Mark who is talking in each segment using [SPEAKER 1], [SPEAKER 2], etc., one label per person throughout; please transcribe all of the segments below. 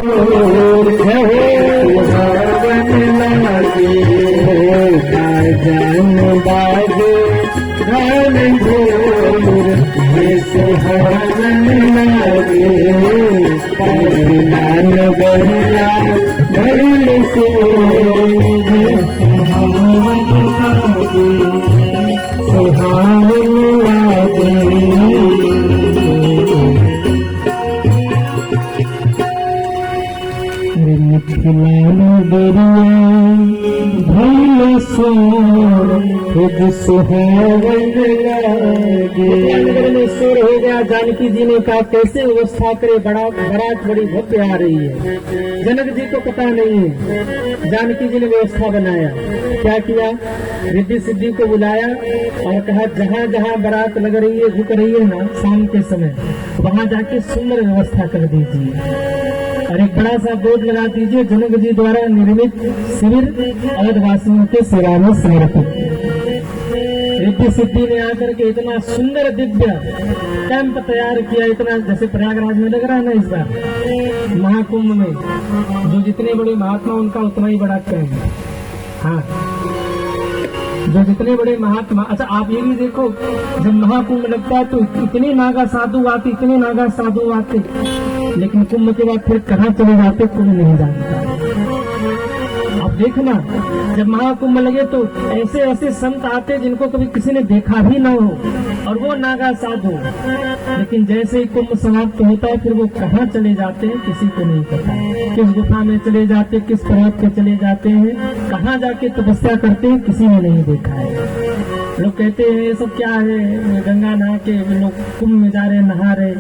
[SPEAKER 1] जान बाजे धन घोर सुहावन लागे नान गरिया भरल से सुहावन लागे मिथिला दरिया भैल खुद सुहावन लागे। में सुर हो गया। जानकी जी ने कहा कैसे व्यवस्था करे, बारात बड़ी भव्य आ रही है। जनक जी को पता नहीं है। जानकी जी ने व्यवस्था बनाया। क्या किया? रिद्धि सिद्धि को बुलाया और कहा जहाँ जहाँ बारात लग रही है, झुक रही है ना, शाम के समय वहाँ जाके सुंदर व्यवस्था कर दीजिए और एक बड़ा सा बोर्ड लगा दीजिए, जनक जी द्वारा निर्मित शिविर अवधवासियों के सेवा में समर्पित। रिद्धि सिद्धि ने आकर के इतना सुंदर दिव्य कैंप तैयार किया, इतना जैसे प्रयागराज में लग रहा है ना इस बार महाकुंभ में, जो जितने बड़े महात्मा उनका उतना ही बड़ा कैंप। हाँ, जो जितने बड़े महात्मा। अच्छा आप ये भी देखो, जब महाकुंभ लगता है तो इतने नागा साधु आते, इतने नागा साधु आते, लेकिन कुंभ के बाद फिर कहाँ चले जाते कोई नहीं जानता। आप देखना, जब महाकुंभ लगे तो ऐसे ऐसे संत आते जिनको कभी किसी ने देखा भी ना हो, और वो नागा साधु, लेकिन जैसे ही कुंभ समाप्त होता है फिर वो कहाँ चले जाते हैं किसी को नहीं पता। किस गुफा में चले जाते, किस पर्वत पे चले जाते हैं, कहाँ जाके तपस्या करते हैं, किसी ने नहीं देखा है। लोग कहते हैं ये सब क्या है, गंगा नहा के लोग कुंभ में जा रहे, नहा रहे,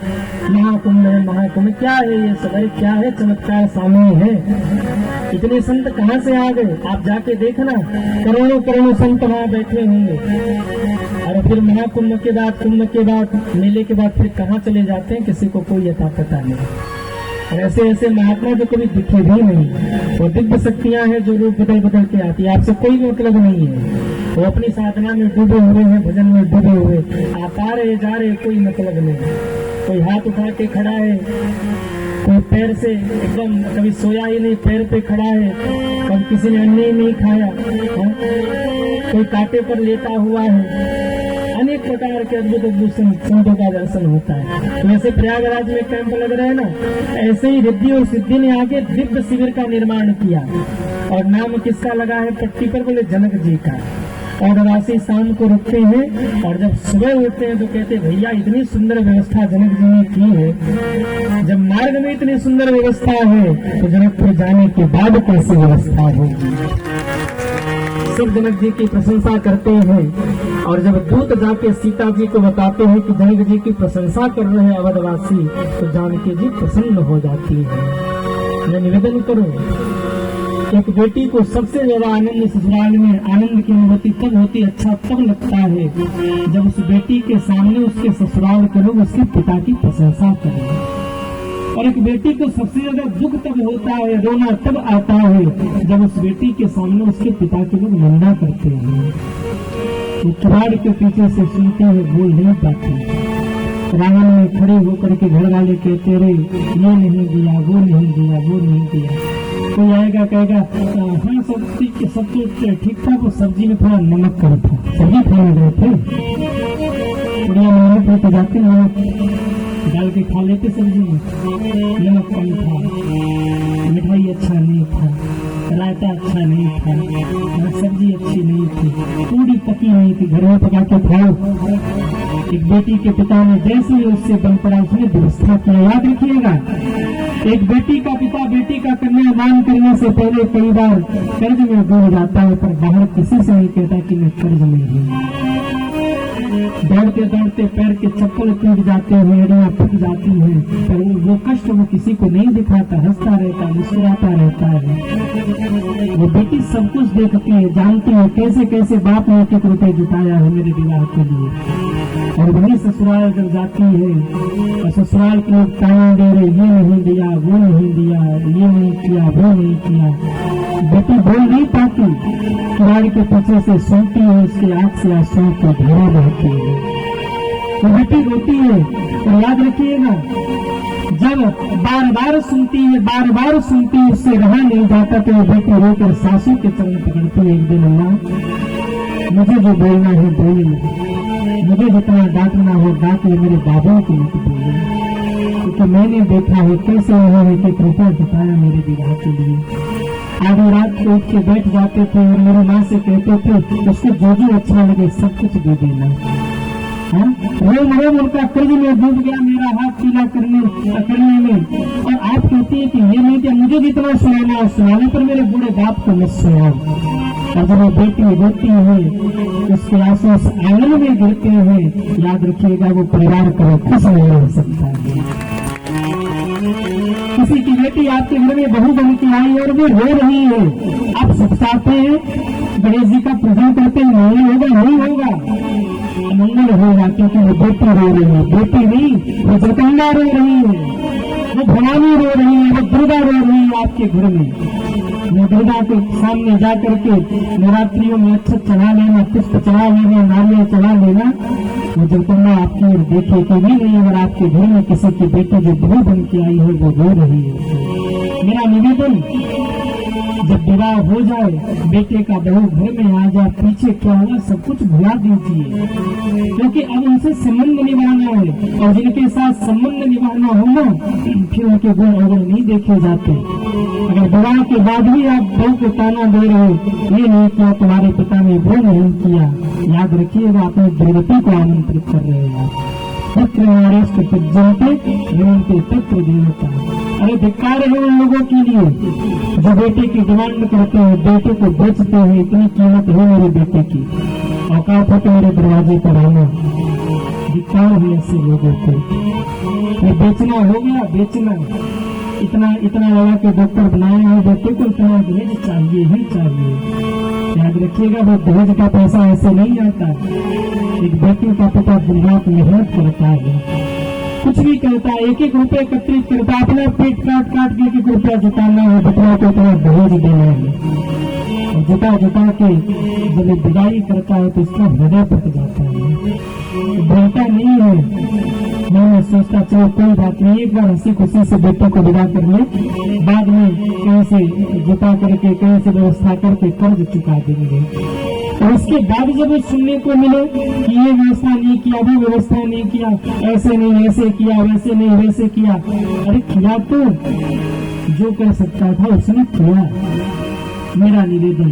[SPEAKER 1] महाकुंभ है, महाकुंभ क्या है ये सब, है क्या है, चमत्कार सामने है। इतने संत कहाँ से आ गए? आप जाके देखना, करोड़ों करोड़ों संत वहाँ बैठे होंगे, और फिर महाकुंभ के बाद, कुंभ के बाद, मेले के बाद फिर कहाँ चले जाते हैं किसी को कोई यथा पता नहीं। और ऐसे ऐसे महात्मा जो कभी दिखे भी नहीं, वो दिव्य शक्तियां हैं जो रूप बदल बदल के आती है। आपसे कोई मतलब नहीं है, वो अपनी साधना में डूबे हुए हैं, भजन में डूबे हुए, आप आ रहे जा रहे, कोई मतलब नहीं। कोई हाथ उठा के खड़ा है, कोई पैर से एकदम कभी सोया ही नहीं, पैर पे खड़ा है, कभी किसी ने अन्न ही नहीं खाया, कोई कांटे पर लेटा हुआ है। अनेक प्रकार के अद्भुत अद्भुत संतों का दर्शन होता है। तो जैसे प्रयागराज में कैंप लग रहे हैं ना, ऐसे ही रिद्धि और सिद्धि ने आके दिव्य शिविर का निर्माण किया। और नाम किसका लगा है पट्टी पर? बोले जनक जी का। और वासी शाम को रुकते हैं और जब सुबह उठते हैं तो कहते भैया इतनी सुंदर व्यवस्था जनक जी ने की है। जब मार्ग में इतनी सुंदर व्यवस्था है तो जनकपुर जाने के बाद कैसी व्यवस्था होगी। सब जनक जी की प्रशंसा करते हैं। और जब दूत जाके सीता जी को बताते हैं कि जनक जी की प्रशंसा कर रहे हैं अवधवासी, तो जानकी जी प्रसन्न हो जाती है। मैं निवेदन करूं, एक बेटी को सबसे ज्यादा आनंद ससुराल में आनंद की अनुभूति तब होती, अच्छा तब लगता है जब उस बेटी के सामने उसके ससुराल के लोग उसके पिता की प्रशंसा करें। और एक बेटी को सबसे ज्यादा दुख तब होता है, रोना तब आता है जब उस बेटी के सामने उसके पिता के लोग निंदा करते हैं। वो किवाड़ के पीछे से सुनते हुए बोल नहीं पाते। रावण में खड़े होकर के घर वाले कहते रहे ये नहीं दिया, वो नहीं दिया, वो नहीं दिया। कोई आएगा कहेगा हाँ सब कुछ ठीक था, वो सब्जी में थोड़ा नमक कम था, सब्जी खाने गए थे, बढ़िया नमक लेते जाते, नमक डाल के खा लेते, सब्जी में नमक कम था, मिठाई अच्छा नहीं था, रायता अच्छा नहीं था, सब्जी अच्छी नहीं थी, पूरी पकी नहीं थी, घर में पका के खाओ। एक बेटी के पिता ने जैसे ही उससे बन पड़ा उसने व्यवस्था किया। याद रखिएगा, एक बेटी का पिता बेटी का कन्यादान करने से पहले कई बार कर्ज में डूब जाता है, पर बाहर किसी से नहीं कहता कि मैं कर्ज में हूँ। दौड़ते दौड़ते पैर के चप्पल टूट जाते हैं, एड़ियां फूट जाती हैं, पर वो कष्ट वो किसी को नहीं दिखाता, हंसता रहता, मुस्कुराता रहता है। वो बेटी सब कुछ देखती है, जानती है कैसे कैसे बाप ने 1 रुपए जुटाया है मेरे विवाह के लिए। और वही ससुराल जब जाती है और ससुराल के लोग ताने दे रहे, ये नहीं दिया, वो नहीं दिया, ये नहीं किया, वो नहीं किया। बेटी बोल नहीं पाती, किवाड़ के पीछे से सुनती है, उसकी आंख से आंसू की धारा बहती है। वो बेटी रोती है। और याद रखिएगा, जब बार बार सुनती उससे रहा नहीं जाता तो वो बेटी रोकर सासू के चरण पकड़ती है। एक दिन अम्मा मुझे जो बोलना है बोलिए, मुझे जितना डांटना हो डांटिए, मेरे बाबू को मत बोलिए, क्योंकि मैंने देखा है कैसे उन्होंने की कृपा जताया मेरे विवाह के लिए। आधी रात को उठ के बैठ जाते थे और मेरी माँ से कहते थे उसको जो अच्छा लगे सब कुछ दे देना। रोम उनका कर्ज में डूब गया मेरा हाथ पीला करने में। और आप कहती है कि ये नहीं कि मुझे जितना सुनाना है सुनाने पर मेरे बूढ़े बाप को मत सुनाओ। और जब वो बेटी रोती है उसके आंसू उस आंगन में गिरते हैं, याद रखिएगा वो परिवार को खुश नहीं हो सकता है। किसी की बेटी आपके घर में बहू बन के आई और वो रो रही है, आप सताते हैं, गणेश जी का पूजन करते हैं, नहीं होगा मंगल होगा, क्योंकि वो बेटी रो रही है। बेटी नहीं, वो जगन्ना रो रही है, वो भवानी रो रही है, वो दुर्गा रो रही है आपके घर में। वो दुर्गा के सामने जाकर के नवरात्रियों में अक्षत चढ़ा लेना, पुष्प चढ़ा लेना, नारियल चढ़ा लेना, वो जगन्ना आपकी ओर देखे कि नहीं अगर आपके घर में किसी की बेटी जो बहू बन के आई है वो रो रही है। मेरा निवेदन, जब विवाह हो जाए बेटे का बहू घर में आ जाए, पीछे क्या हुआ सब कुछ भुला दीजिए, क्योंकि अब उनसे संबंध निभाना है और जिनके साथ संबंध निभाना हो ना फिर उनके गुण अवगुण नहीं देखे जाते। अगर विवाह के बाद भी आप बहू को ताना दे रहे हो ये नहीं किया तुम्हारे पिता ने वो नहीं किया, याद रखिएगा अपनी दुर्गति को आमंत्रित कर रहे हैं। पुत्र नारेष्ट जनते पुत्र देवता। अरे धिक्कार है उन लोगों के लिए जो बेटे की डिमांड करते हैं, बेटे को बेचते हैं, इतनी कीमत है मेरे बेटे की, औकात है तो मेरे दरवाजे पर आना। धिक्कार है ऐसे लोगों को। ये बेचना हो गया, बेचना इतना लगा के डॉक्टर बनाया है, बेटे को इतना दहेज चाहिए ही चाहिए। याद रखिएगा वो दहेज का पैसा ऐसे नहीं आता। एक बेटी का पिता दिन रात मेहनत करता है, कुछ भी करता है, एक एक रुपये एकत्रित करता है, अपना पेट काट के एक रुपया जुटाना है, बटुआ को इतना दहेज देना है। और जुटा के जब विदाई करता है तो इसका हृदय फट जाता है, बोलता नहीं है। मैं सोचता चलो कोई बात नहीं, एक बार हंसी खुशी से बेटे को विदा कर ले, बाद में कहीं से जुटा करके कहीं से व्यवस्था करके कर्ज चुका देंगे। और उसके बाद जब सुनने को मिले कि ये व्यवस्था नहीं किया, वो व्यवस्था नहीं किया, ऐसे नहीं ऐसे किया, वैसे नहीं वैसे किया, अरे किया तो जो कर सकता था उसने किया। मेरा निवेदन,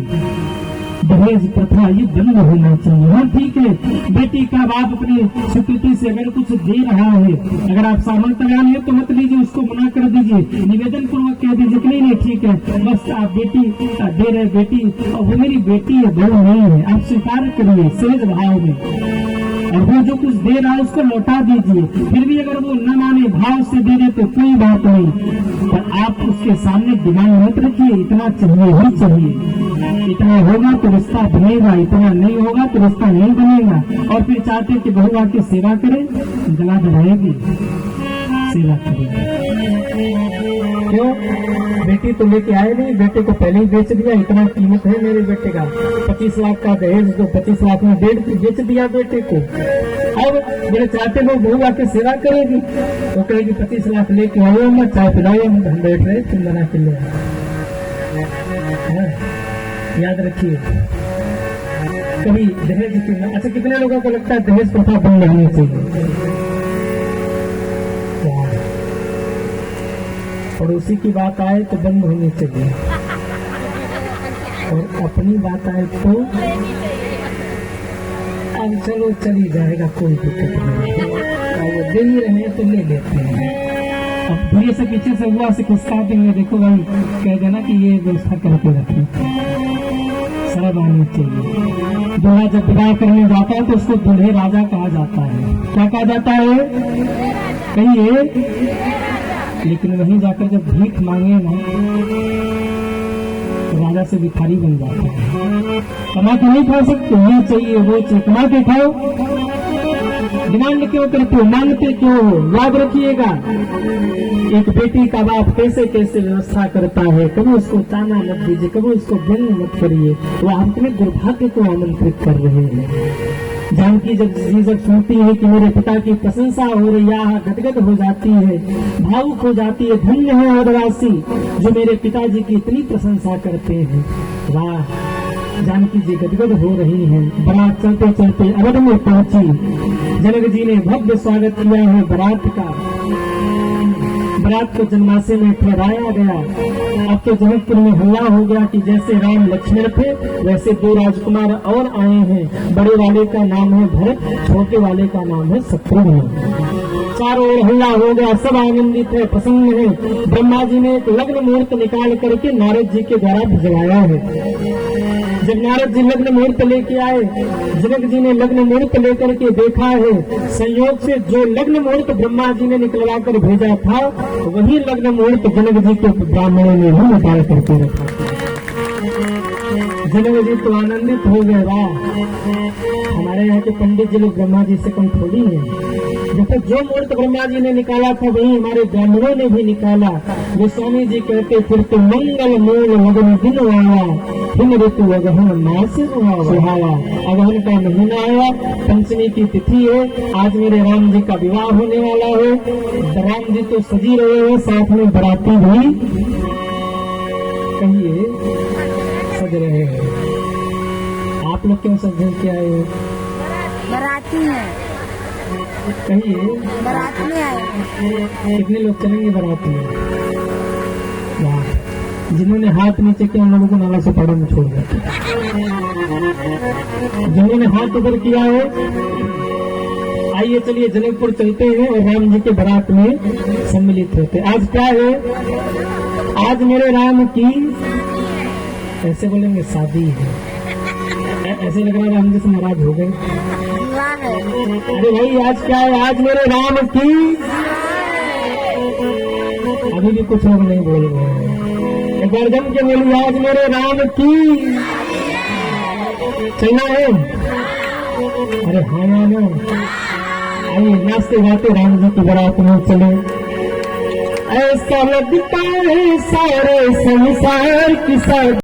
[SPEAKER 1] दहेज प्रथा ये बंद होना चाहिए। हाँ ठीक है, बेटी का बाप अपनी स्वीकृति से अगर कुछ दे रहा है, अगर आप सामर्थ्यवान है तो मत लीजिए, उसको मना कर दीजिए, निवेदन पूर्वक कह दीजिए कि नहीं ठीक है, बस आप बेटी दे रहे बेटी और वो मेरी बेटी है, बहू नहीं है, आप स्वीकार करिए सहज भाव में। और वो जो कुछ दे रहा है उसको लौटा दीजिए। फिर भी अगर वो न माने, भाव से दे दे तो कोई बात नहीं, पर आप उसके सामने डिमांड मत रखिए इतना चाहिए ही चाहिए। इतना होगा तो रिश्ता बनेगा, इतना नहीं होगा तो रिश्ता नहीं बनेगा। और फिर चाहते कि बहू आके सेवा करे, गला दबाएगी, सेवा करेगी। क्यों? बेटी तो लेके आए नहीं, बेटे को पहले ही बेच दिया, इतना कीमत है मेरे बेटे का, 25 लाख का दहेज तो 25 लाख में बेच दिया बेटे को। अब मेरे चाहते लोग बहू आके सेवा करेगी तो कहेगी 25 लाख लेके आओ, मैं चाय पिलाओ, हम बैठ रहे तुम बना के ले। याद रखिए कभी दहेज की, अच्छा कितने लोगों को लगता है दहेज प्रथा बंद होनी चाहिए? पड़ोसी की बात आए तो बंद होनी चाहिए, और अपनी बात आए तो अब चलो चली जाएगा, कोई दिक्कत नहीं, और वो दे ही रहे तो ले लेते हैं। अब धीरे से पीछे से हुआ से खिसका देंगे, देखो भाई कह देना कि ये व्यवस्था करके रखें, शर्म आनी चाहिए। दूल्हा जब विवाह करने जाता है तो उसको दूल्हे राजा कहा जाता है। क्या कहा जाता है? कहिए। लेकिन वहीं जाकर जब भीख मांगे ना तो राजा से भिखारी बन जाता है। कमा के नहीं खा सकते, ये चाहिए वो चाहिए, कमा के खाओ। डिमांड क्यों करते हो, मांगते क्यों हो? याद रखिएगा एक बेटी का बाप कैसे कैसे व्यवस्था करता है, कभी उसको ताना मत दीजिए, कभी उसको व्यंग मत करिए, वो अपने दुर्भाग्य को आमंत्रित कर रहे हैं। जानकी जब सुनती है कि मेरे पिता की प्रशंसा हो रही है, गदगद हो जाती है, भावुक हो जाती है। धन्य है आदिवासी जो मेरे पिताजी की इतनी प्रशंसा करते हैं। वाह, जानकी जी गदगद हो रही हैं। बारात चलते चलते अवध में पहुंची। जनक जी ने भव्य स्वागत किया है बारात का। बारात को जन्माशय में ठहराया गया। अब तो जनकपुर में हल्ला हो गया कि जैसे राम लक्ष्मण थे वैसे दो राजकुमार और आए हैं। बड़े वाले का नाम है भरत, छोटे वाले का नाम है शत्रुघ्न। चारों ओर हल्ला हो गया, सब आनंदित है, प्रसन्न है। ब्रह्मा जी ने एक लग्न मुहूर्त निकाल करके नारद जी के द्वारा भिजवाया है। जब नारद जी लग्न मुहूर्त लेके आए, जनक जी ने लग्न मुहूर्त लेकर के देखा है। संयोग से जो लग्न मुहूर्त ब्रह्मा जी ने निकलवा कर भेजा था वही लग्न मुहूर्त जनक जी के ब्राह्मणों ने भी निकाल करके रखा। जनक जी तो आनंदित हो गए। वाह, हमारे यहाँ के पंडित जी लोग ब्रह्मा जी से कम थोड़ी है। जैसे जो मुहूर्त ब्रह्मा जी ने निकाला था वही हमारे ब्राह्मणों ने भी निकाला। गोस्वामी जी कहते फिर तो मंगल मूल लगन दिन आया, दिन ऋतु अगहन मास सुहावा। अगहन का महीना आया, पंचमी की तिथि है। आज मेरे राम जी का विवाह होने वाला है। राम जी तो सजी रहे हैं, साथ में बराती भी कहिए सज रहे हैं। आप लोग क्यों सज के आए हो?
[SPEAKER 2] बराती है।
[SPEAKER 1] कहिए
[SPEAKER 2] बारात में आए।
[SPEAKER 1] कितने लोग चलेंगे बारात में? वाह, जिन्होंने हाथ नीचे किया उन लोगों को नाला से पड़ा में छोड़ दिया। जिन्होंने हाथ ऊपर किया है, आइए चलिए जनकपुर चलते हैं और राम जी के बारात में सम्मिलित होते। आज क्या है? आज मेरे राम की, ऐसे बोलेंगे शादी है। ऐसे लग रहा है राम जी से नाराज हो गए। अरे भाई आज क्या है? आज मेरे राम की, अभी भी कुछ लोग नहीं बोल रहे हैं। एक बार जम के बोली, आज मेरे राम की चलना है। अरे हाँ ना, आइए नाचते गाते राम जी की बारात में चले। ऐसा लगता है सारे संसार की